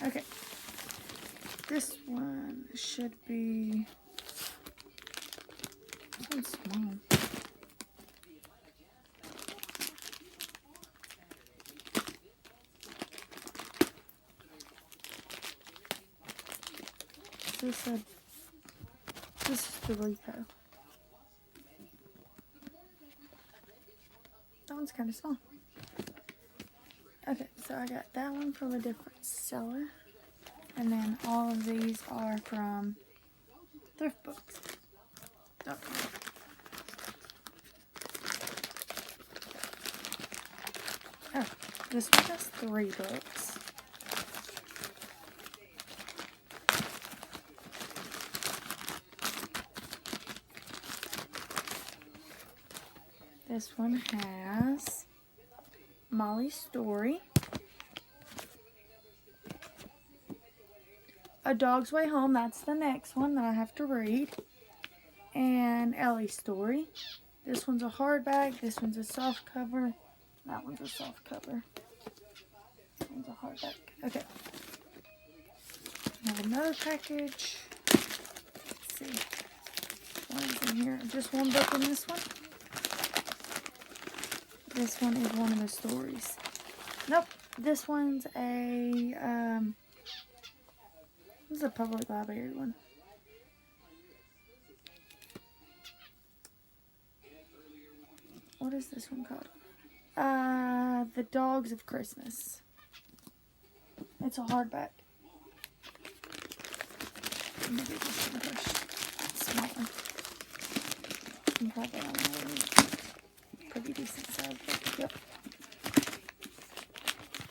Okay. This one should be so small. This is the repo. That one's kind of small. Okay, so I got that one from a different seller. And then all of these are from thrift books. Oh, this one has 3 books. This one has Molly's Story, A Dog's Way Home, that's the next one that I have to read, and Ellie's Story. This one's a hardback, this one's a soft cover, that one's a soft cover. This one's a hardback. Okay. I have another package. Let's see. What is in here? Just one book in this one. This one is one of the stories. Nope. This one's a, this is a public library one. What is this one called? The Dogs of Christmas. It's a hardback. Let me do this one first. It's smaller. You can probably on pretty decent size book. Yep.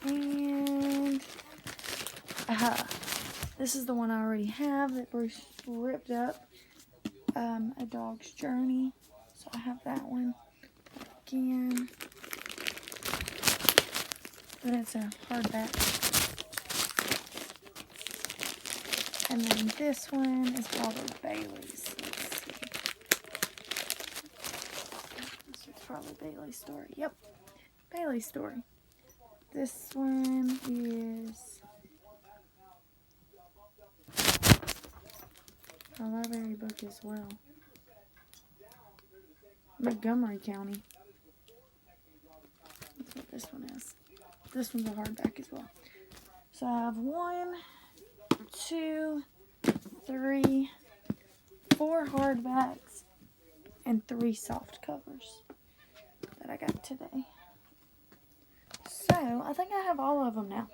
And this is the one I already have that Bruce ripped up. A Dog's Journey. So I have that one again. But it's a hardback. And then this one is called Bailey's. Let's see. This is probably Bailey's Story. Yep. Bailey's Story. This one is a library book as well. Montgomery County. That's what this one is. This one's a hardback as well. So I have 1, 2, 3, 4 hardbacks, and 3 soft covers that I got today. So I think I have all of them now.